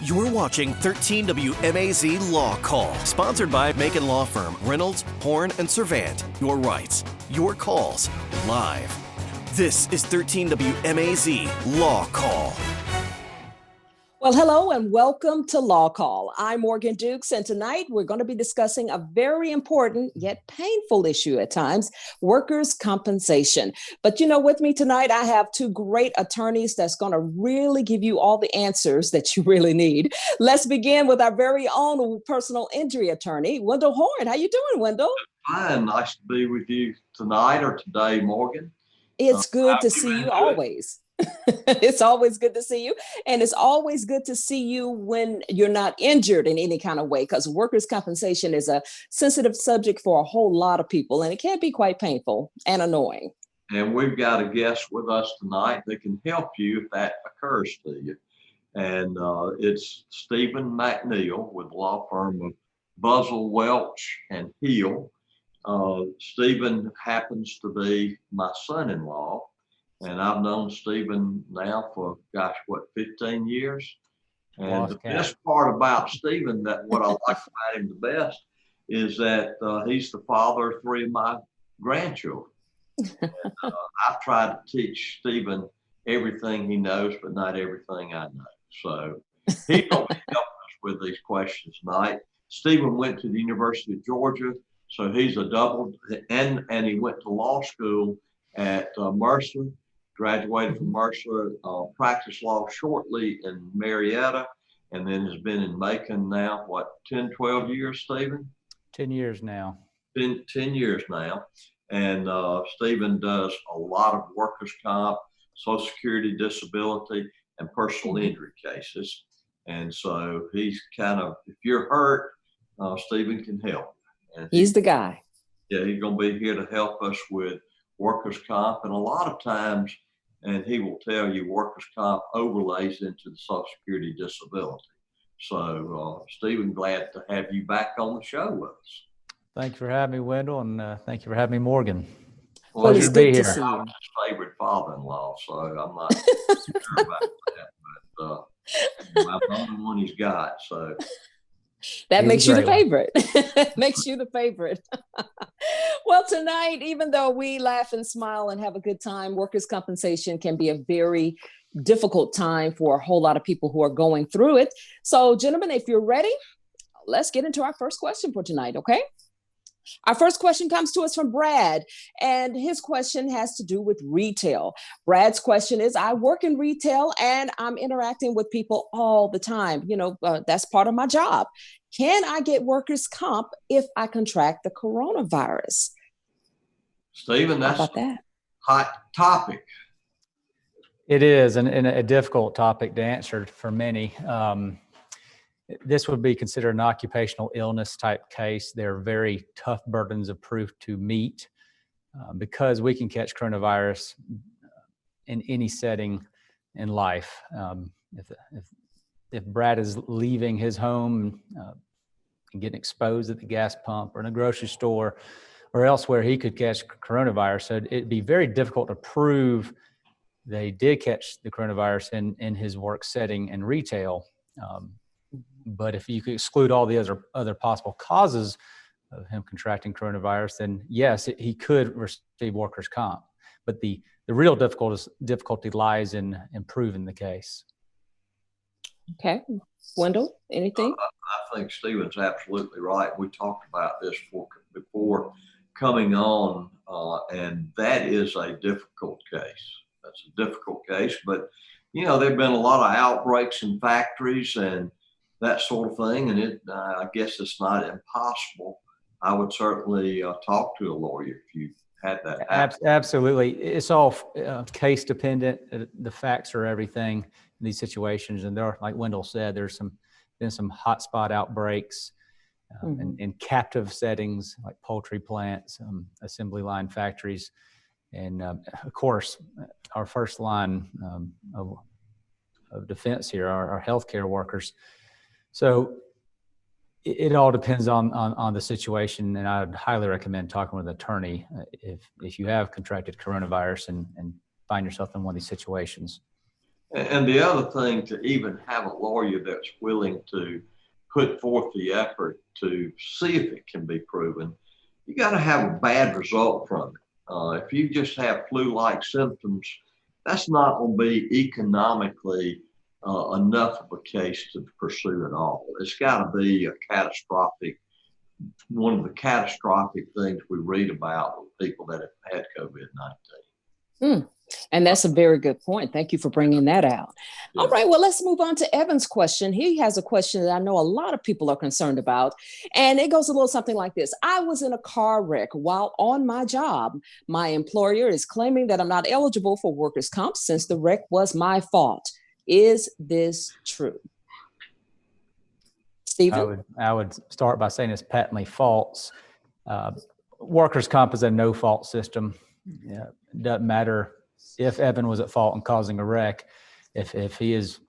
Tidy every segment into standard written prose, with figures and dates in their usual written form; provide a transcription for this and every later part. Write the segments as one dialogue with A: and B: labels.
A: You're watching 13 WMAZ Law Call, sponsored by Macon law firm Reynolds, Horn, and Servant. Your rights, your calls, live. This is 13 WMAZ Law Call.
B: Well, hello and welcome to Law Call. I'm Morgan Dukes, and tonight we're going to be discussing a very important yet painful issue at times, workers' compensation. But with me tonight, I have two great attorneys that's going to really give you all the answers that you really need. Let's begin with our very own personal injury attorney, Wendell Horn. How you doing, Wendell?
C: Fine. Nice to be with you tonight or today, Morgan.
B: It's good to see you always. It's always good to see you. And it's always good to see you when you're not injured in any kind of way, because workers' compensation is a sensitive subject for a whole lot of people, and it can be quite painful and annoying.
C: And we've got a guest with us tonight that can help you if that occurs to you. And it's Stephen McNeil with the law firm of Buzzell, Welch, and Hill. Stephen happens to be my son-in-law. And I've known Stephen now for, 15 years. And the best part about Stephen, that what I like about him the best, is that he's the father of three of my grandchildren. And, I've tried to teach Stephen everything he knows, but not everything I know. So he's going to help us with these questions tonight. Stephen went to the University of Georgia, so he's a double, and he went to law school at Mercer. Graduated from Mercer, practiced law shortly in Marietta, and then has been in Macon now, 10, 12 years, Stephen?
D: 10 years now.
C: 10 years now. And Stephen does a lot of workers' comp, Social Security, disability, and personal injury cases. And so he's kind of, if you're hurt, Stephen can help. And
B: he's the guy.
C: Yeah, he's going to be here to help us with workers' comp. And a lot of times, and he will tell you, workers' comp overlays into the Social Security disability. So, Stephen, glad to have you back on the show with us.
D: Thank you for having me, Wendell, and thank you for having me, Morgan.
B: Well, it's good to see you.
C: I'm his favorite father-in-law, so I'm not sure about that, but I'm the only one he's got, so.
B: That makes you the favorite. Makes you the favorite. Well, tonight, even though we laugh and smile and have a good time, workers' compensation can be a very difficult time for a whole lot of people who are going through it. So, gentlemen, if you're ready, let's get into our first question for tonight, okay? Our first question comes to us from Brad, and his question has to do with retail. Brad's question is, I work in retail and I'm interacting with people all the time. That's part of my job. Can I get workers' comp if I contract the coronavirus?
C: Stephen, that's a hot topic.
D: It is, and a difficult topic to answer for many. This would be considered an occupational illness type case. They're very tough burdens of proof to meet because we can catch coronavirus in any setting in life. If Brad is leaving his home and getting exposed at the gas pump or in a grocery store or elsewhere, he could catch coronavirus. So it'd be very difficult to prove they did catch the coronavirus in his work setting in retail. But if you could exclude all the other possible causes of him contracting coronavirus, then yes, he could receive workers' comp. But the real difficulty lies in proving the case. Okay.
B: Wendell, anything?
C: I think Stephen's absolutely right. We talked about this before coming on, and that is a difficult case. That's a difficult case, but there have been a lot of outbreaks in factories and that sort of thing, and I guess it's not impossible. I would certainly talk to a lawyer if you had that happen.
D: Absolutely. It's all case dependent. The facts are everything in these situations, and there, like Wendell said, there's been some hotspot outbreaks in captive settings like poultry plants, assembly line factories, and of course, our first line of defense here are our healthcare workers. So it all depends on the situation, and I would highly recommend talking with an attorney if you have contracted coronavirus and find yourself in one of these situations.
C: And the other thing, to even have a lawyer that's willing to put forth the effort to see if it can be proven, you got to have a bad result from it. If you just have flu-like symptoms, that's not going to be economically enough of a case to pursue at all. It's got to be a catastrophic, one of the catastrophic things we read about with people that have had COVID-19.
B: And that's a very good point. Thank you for bringing that out. Yeah. All right, well, let's move on to Evan's question. He has a question that I know a lot of people are concerned about, and it goes a little something like this. I was in a car wreck while on my job. My employer is claiming that I'm not eligible for workers' comp since the wreck was my fault. Is this true? Stephen?
D: I would start by saying it's patently false. Workers' comp is a no-fault system. Yeah, it doesn't matter if Evan was at fault in causing a wreck. If he has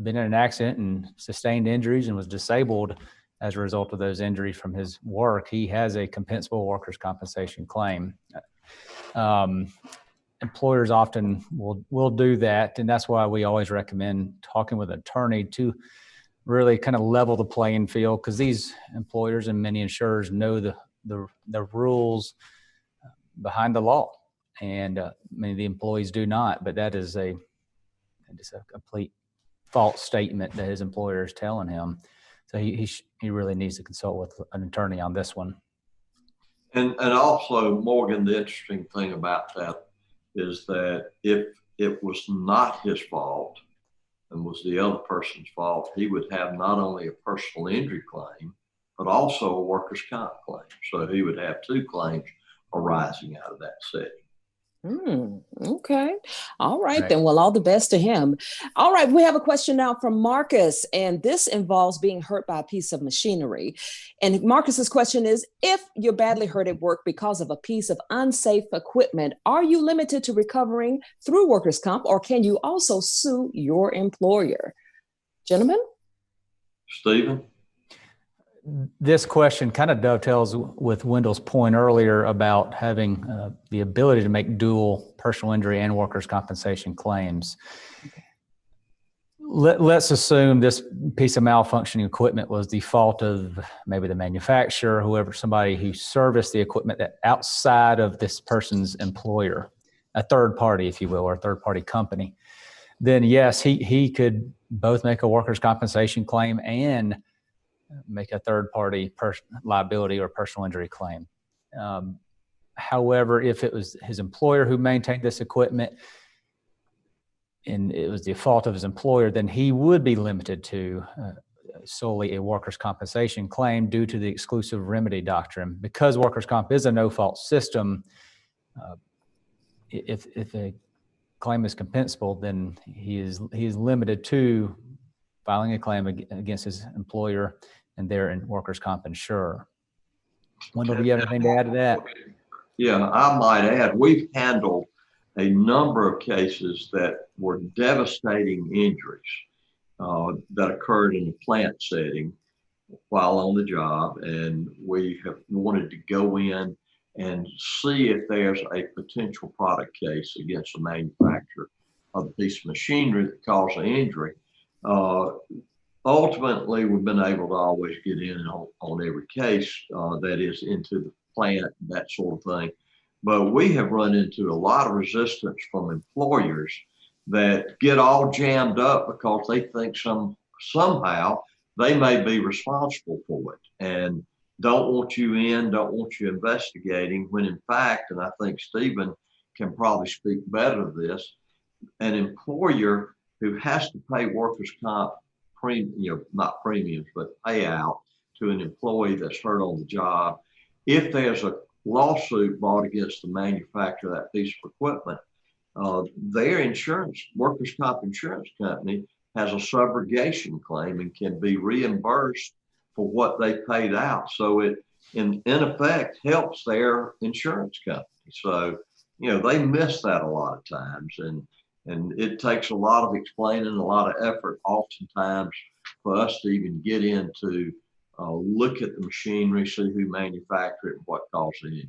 D: been in an accident and sustained injuries and was disabled as a result of those injuries from his work, he has a compensable workers' compensation claim. Employers often will do that, and that's why we always recommend talking with an attorney to really kind of level the playing field, because these employers and many insurers know the rules behind the law, and many of the employees do not. But that is a complete false statement that his employer is telling him. So he really needs to consult with an attorney on this one.
C: And also, Morgan, the interesting thing about that is that if it was not his fault and was the other person's fault, he would have not only a personal injury claim, but also a workers' comp claim. So he would have two claims arising out of that setting.
B: Okay. All right, then. Well, all the best to him. All right. We have a question now from Marcus, and this involves being hurt by a piece of machinery. And Marcus's question is, if you're badly hurt at work because of a piece of unsafe equipment, are you limited to recovering through workers' comp, or can you also sue your employer? Gentlemen?
C: Stephen?
D: This question kind of dovetails with Wendell's point earlier about having the ability to make dual personal injury and workers' compensation claims. Okay. Let's assume this piece of malfunctioning equipment was the fault of maybe the manufacturer, whoever, somebody who serviced the equipment that outside of this person's employer, a third party, if you will, or a third party company. Then yes, he could both make a workers' compensation claim and make a third-party liability or personal injury claim. However, if it was his employer who maintained this equipment and it was the fault of his employer, then he would be limited to solely a workers' compensation claim due to the exclusive remedy doctrine. Because workers' comp is a no-fault system, if a claim is compensable, then he is limited to filing a claim against his employer and their workers' comp insurer. Wendell, do you have anything to add to that?
C: Yeah, I might add, we've handled a number of cases that were devastating injuries that occurred in a plant setting while on the job, and we have wanted to go in and see if there's a potential product case against the manufacturer of the piece of machinery that caused the injury. Ultimately, we've been able to always get in on every case that is into the plant, that sort of thing. But we have run into a lot of resistance from employers that get all jammed up because they think somehow they may be responsible for it and don't want you in, don't want you investigating, when in fact, and I think Stephen can probably speak better to this, an employer who has to pay workers' comp not premiums, but payout to an employee that's hurt on the job. If there's a lawsuit brought against the manufacturer of that piece of equipment, their insurance, workers' comp insurance company, has a subrogation claim and can be reimbursed for what they paid out. So it, in effect, helps their insurance company. So, they miss that a lot of times. And it takes a lot of explaining, a lot of effort oftentimes for us to even get into look at the machinery, see who manufactured it and what caused the injury.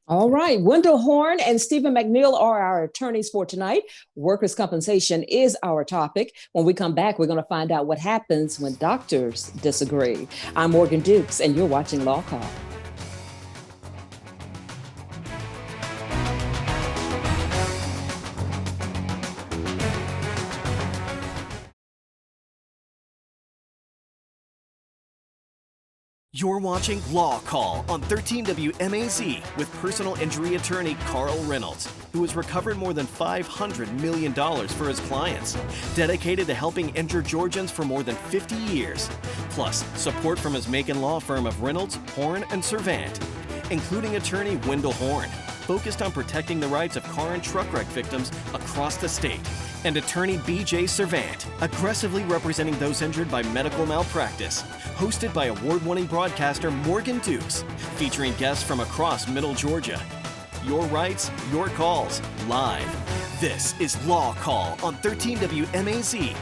B: All right. Wendell Horn and Stephen McNeil are our attorneys for tonight. Workers' compensation is our topic. When we come back, we're going to find out what happens when doctors disagree. I'm Morgan Dukes, and you're watching LawCall.
A: You're watching Law Call on 13 WMAZ with personal injury attorney Carl Reynolds, who has recovered more than $500 million for his clients, dedicated to helping injured Georgians for more than 50 years. Plus, support from his Macon law firm of Reynolds, Horn, and Servant, including attorney Wendell Horn, focused on protecting the rights of car and truck wreck victims across the state, and attorney B.J. Servant, aggressively representing those injured by medical malpractice, hosted by award-winning broadcaster Morgan Dukes, featuring guests from across Middle Georgia. Your rights, your calls, live. This is Law Call on 13 WMAZ.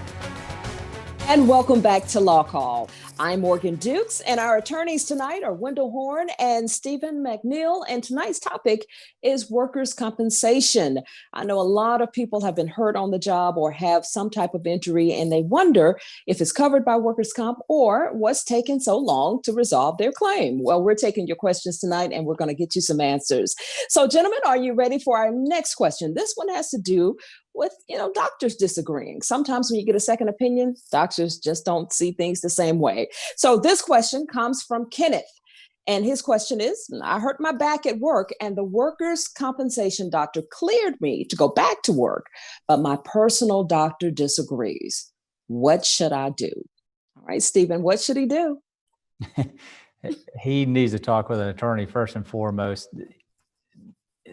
B: And welcome back to Law Call. I'm Morgan Dukes, and our attorneys tonight are Wendell Horn and Stephen McNeil. And tonight's topic is workers' compensation. I know a lot of people have been hurt on the job or have some type of injury, and they wonder if it's covered by workers' comp or what's taken so long to resolve their claim. Well, we're taking your questions tonight, and we're going to get you some answers. So, gentlemen, are you ready for our next question? This one has to do with, doctors disagreeing. Sometimes when you get a second opinion, doctors just don't see things the same way. So this question comes from Kenneth. And his question is, I hurt my back at work and the workers' compensation doctor cleared me to go back to work, but my personal doctor disagrees. What should I do? All right, Stephen, what should he do?
D: He needs to talk with an attorney first and foremost.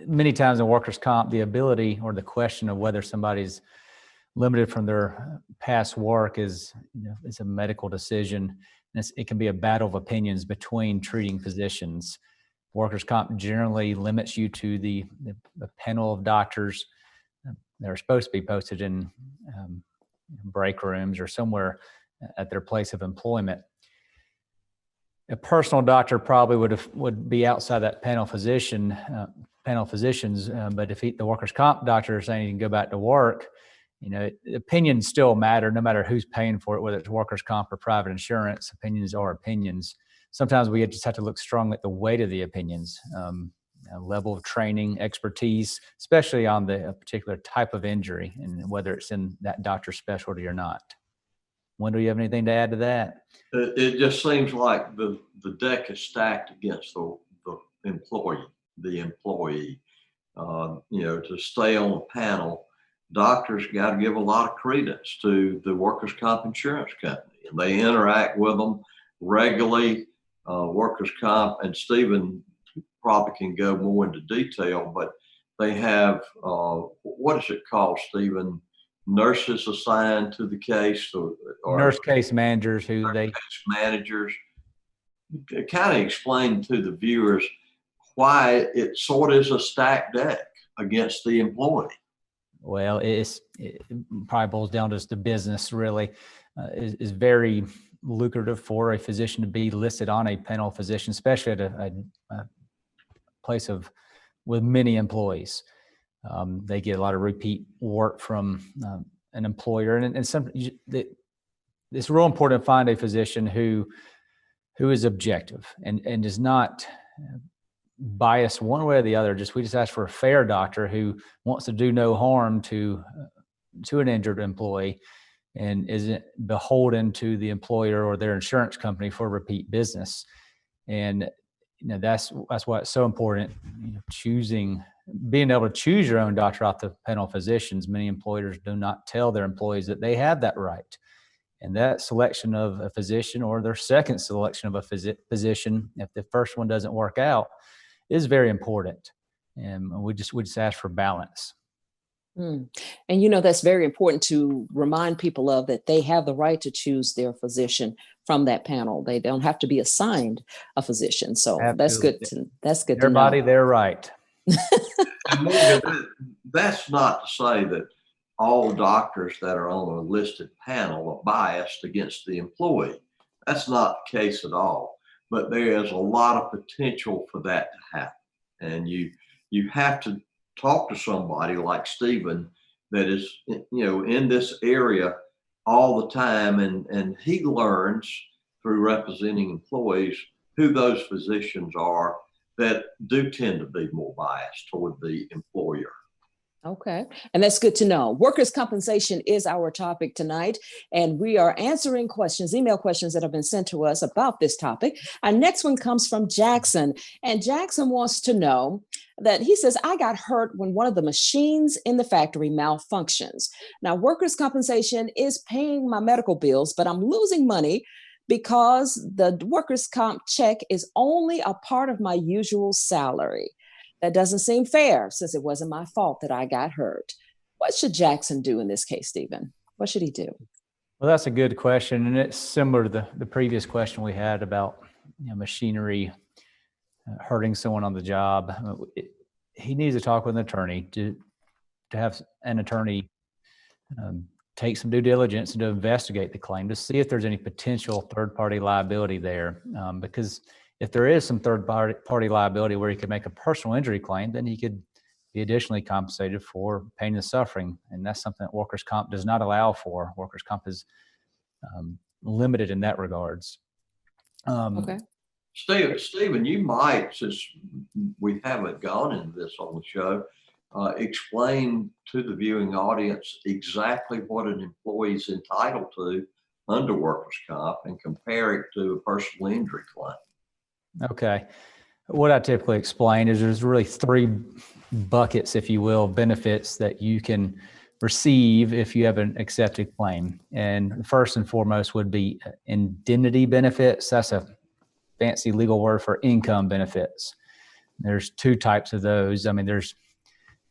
D: Many times in workers' comp, the ability or the question of whether somebody's limited from their past work is a medical decision. It can be a battle of opinions between treating physicians. Workers' comp generally limits you to the panel of doctors that are supposed to be posted in break rooms or somewhere at their place of employment. A personal doctor probably would be outside that panel of physicians, but if the workers' comp doctor is saying you can go back to work, opinions still matter no matter who's paying for it, whether it's workers' comp or private insurance. Opinions are opinions. Sometimes we just have to look strongly at the weight of the opinions, level of training, expertise, especially on a particular type of injury and whether it's in that doctor's specialty or not. Wendell, do you have anything to add to that?
C: It just seems like the deck is stacked against the employee. To stay on the panel, doctors got to give a lot of credence to the workers' comp insurance company, and they interact with them regularly. Workers' comp, and Stephen probably can go more into detail, but they have what is it called, Stephen? Nurses assigned to the case, or
D: nurse case managers case
C: managers. Kind of explain to the viewers why it sort of is a stacked deck against the employee.
D: Well, it probably boils down to just the business really is very lucrative for a physician to be listed on a panel physician, especially at a place with many employees. They get a lot of repeat work from an employer, and it's real important to find a physician who is objective and is not biased one way or the other. We just ask for a fair doctor who wants to do no harm to an injured employee and isn't beholden to the employer or their insurance company for repeat business. And that's why it's so important, being able to choose your own doctor off the panel of physicians. Many employers do not tell their employees that they have that right. And that selection of a physician or their second selection of a physician, if the first one doesn't work out, is very important. And we just ask for balance.
B: And that's very important to remind people of, that they have the right to choose their physician from that panel. They don't have to be assigned a physician. So
D: Absolutely.
B: That's good
D: their
B: to know.
D: Body, their right.
C: That's not to say that all doctors that are on a listed panel are biased against the employee. That's not the case at all. But there is a lot of potential for that to happen. And you have to talk to somebody like Stephen that is, in this area all the time, and he learns through representing employees who those physicians are that do tend to be more biased toward the employer.
B: Okay, and that's good to know. Workers' compensation is our topic tonight, and we are answering questions, email questions that have been sent to us about this topic. Our next one comes from Jackson, and Jackson wants to know that he says, I got hurt when one of the machines in the factory malfunctions. Now, workers' compensation is paying my medical bills, but I'm losing money because the workers' comp check is only a part of my usual salary. That doesn't seem fair since it wasn't my fault that I got hurt. What should Jackson do in this case, Stephen? What should he do?
D: Well, that's a good question. And it's similar to the previous question we had about machinery hurting someone on the job. He needs to talk with an attorney to have an attorney take some due diligence and to investigate the claim to see if there's any potential third-party liability there. Because if there is some third-party liability where he could make a personal injury claim, then he could be additionally compensated for pain and suffering. And that's something that workers' comp does not allow for. Workers' comp is limited in that regards.
B: Okay.
C: Stephen, you might, since we haven't gone into this on the show, explain to the viewing audience exactly what an employee is entitled to under workers' comp and compare it to a personal injury claim.
D: Okay. What I typically explain is there's really three buckets, if you will, benefits that you can receive if you have an accepted claim. And first and foremost would be indemnity benefits. That's a fancy legal word for income benefits. There's two types of those. I mean, there's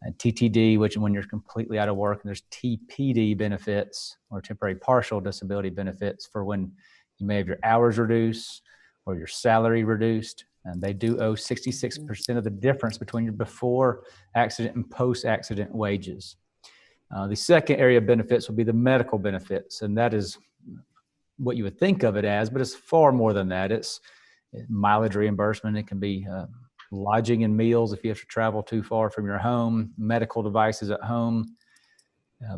D: TTD, which is when you're completely out of work, and there's TPD benefits, or temporary partial disability benefits, for when you may have your hours reduced or your salary reduced. And they do owe 66% of the difference between your before accident and post accident wages. The second area of benefits will be the medical benefits. And that is what you would think of it as, but it's far more than that. It's mileage reimbursement. It can be lodging and meals if you have to travel too far from your home, medical devices at home.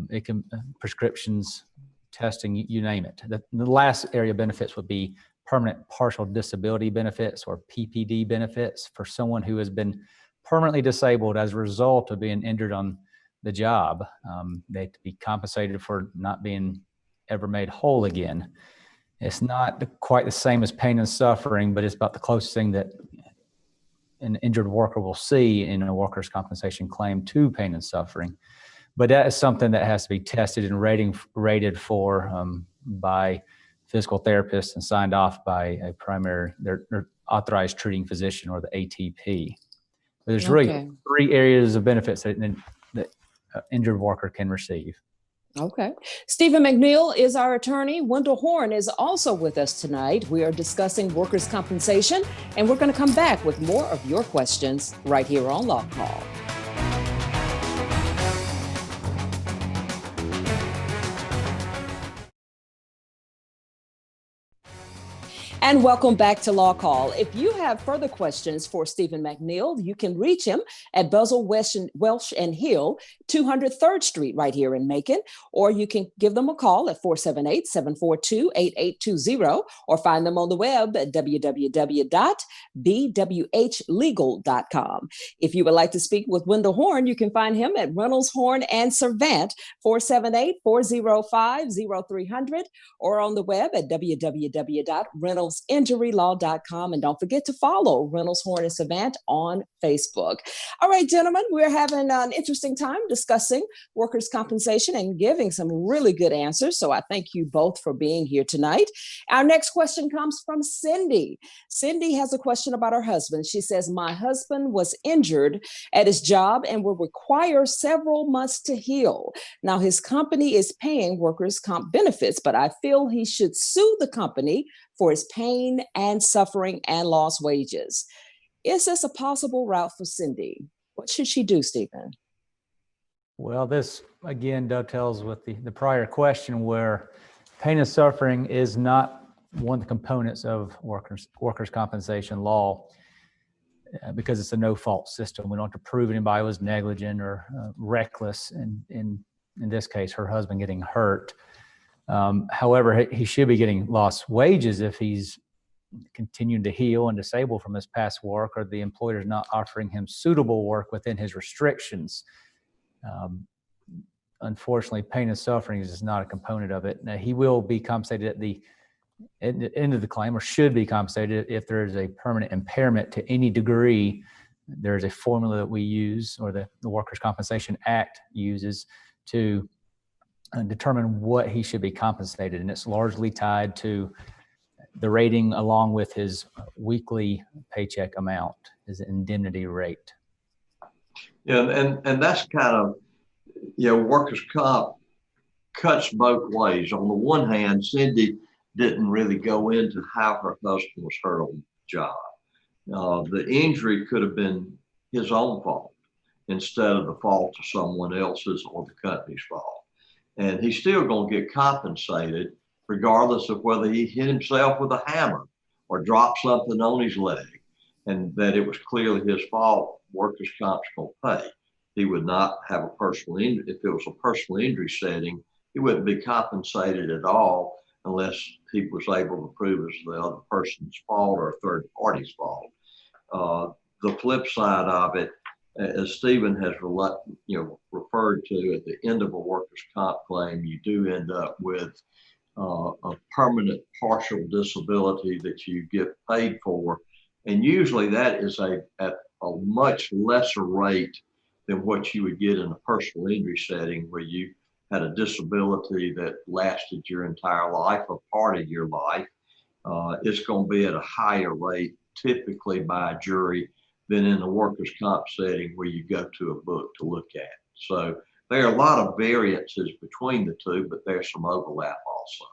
D: It can prescriptions, testing, you name it. The last area of benefits would be permanent partial disability benefits, or PPD benefits, for someone who has been permanently disabled as a result of being injured on the job. They have to be compensated for not being ever made whole again. It's not quite the same as pain and suffering, but it's about the closest thing that an injured worker will see in a workers' compensation claim to pain and suffering. But that is something that has to be tested and rated for by physical therapists and signed off by a primary, their authorized treating physician, or the ATP. There's really three areas of benefits that an injured worker can receive.
B: Okay. Stephen McNeil is our attorney. Wendell Horn is also with us tonight. We are discussing workers' compensation, and we're going to come back with more of your questions right here on Law Call. And welcome back to Law Call. If you have further questions for Stephen McNeil, you can reach him at Buzzell, Welch and Hill, 200 3rd Street, right here in Macon, or you can give them a call at 478-742-8820, or find them on the web at www.bwhlegal.com. If you would like to speak with Wendell Horn, you can find him at Reynolds, Horn and Servant, 478-405-0300, or on the web at www.reynoldsinjurylaw.com. And don't forget to follow Reynolds, Horn and Servant on Facebook. All right, gentlemen, we're having an interesting time discussing workers' compensation and giving some really good answers. So I thank you both for being here tonight. Our next question comes from Cindy. Cindy has a question about her husband. She says, my husband was injured at his job and will require several months to heal. Now, his company is paying workers' comp benefits, but I feel he should sue the company for his pain and suffering and lost wages. Is this a possible route for Cindy? What should she do, Stephen?
D: Well, this again dovetails with the prior question, where pain and suffering is not one of the components of workers' compensation law. because it's a no-fault system. We don't have to prove anybody was negligent or reckless. And in this case, her husband getting hurt. However, he should be getting lost wages if he's continuing to heal and disabled from his past work, or the employer is not offering him suitable work within his restrictions. Unfortunately, pain and suffering is not a component of it. Now, he will be compensated at the end of the claim, or should be compensated if there is a permanent impairment to any degree. There's a formula that we use, or the Workers' Compensation Act uses, to determine what he should be compensated. And it's largely tied to the rating along with his weekly paycheck amount, his indemnity rate.
C: Yeah, and that's kind of, workers' comp cuts both ways. On the one hand, Cindy didn't really go into how her husband was hurt on the job. The injury could have been his own fault instead of the fault of someone else's or the company's fault. And he's still going to get compensated regardless of whether he hit himself with a hammer or dropped something on his leg, and that it was clearly his fault. Workers' comp's going to pay. He would not have a personal injury. If it was a personal injury setting, he wouldn't be compensated at all unless he was able to prove it's the other person's fault or a third party's fault. The flip side of it, as Stephen has referred to, at the end of a workers' comp claim, you do end up with a permanent partial disability that you get paid for. And usually that is at a much lesser rate than what you would get in a personal injury setting, where you had a disability that lasted your entire life or part of your life. It's going to be at a higher rate, typically by a jury, than in a workers' comp setting where you go to a book to look at. So there are a lot of variances between the two, but there's some overlap also.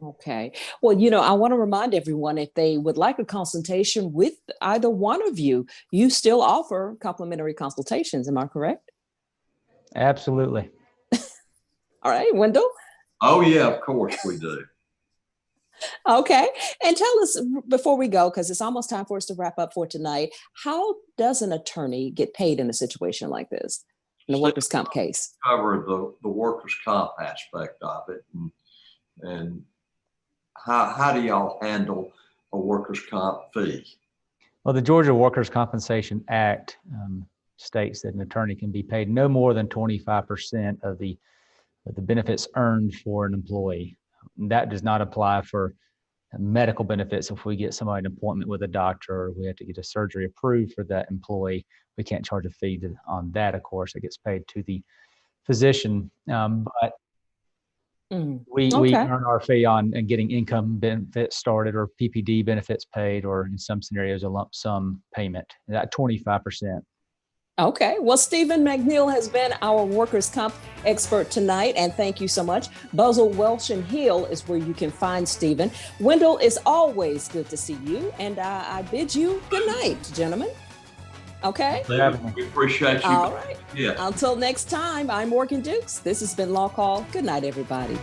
B: Okay. Well, I want to remind everyone, if they would like a consultation with either one of you, you still offer complimentary consultations. Am I correct?
D: Absolutely.
B: All right, Wendell?
C: Oh, yeah, of course we do.
B: Okay. And tell us, before we go, because it's almost time for us to wrap up for tonight, how does an attorney get paid in a situation like this, in a workers' comp case?
C: Cover the workers' comp aspect of it. And how do y'all handle a workers' comp fee?
D: Well, the Georgia Workers' Compensation Act states that an attorney can be paid no more than 25% of the benefits earned for an employee. That does not apply for medical benefits. If we get somebody an appointment with a doctor, or we have to get a surgery approved for that employee, we can't charge a fee on that. Of course, it gets paid to the physician. But we earn our fee on getting income benefits started, or PPD benefits paid, or in some scenarios, a lump sum payment, that 25%.
B: Okay. Well, Stephen McNeil has been our workers' comp expert tonight, and thank you so much. Buzzell, Welch, and Hill is where you can find Stephen. Wendell, it's always good to see you, and I bid you good night, gentlemen. Okay?
C: We appreciate you.
B: All right.
C: Yeah.
B: Until next time, I'm Morgan Dukes. This has been Law Call. Good night, everybody.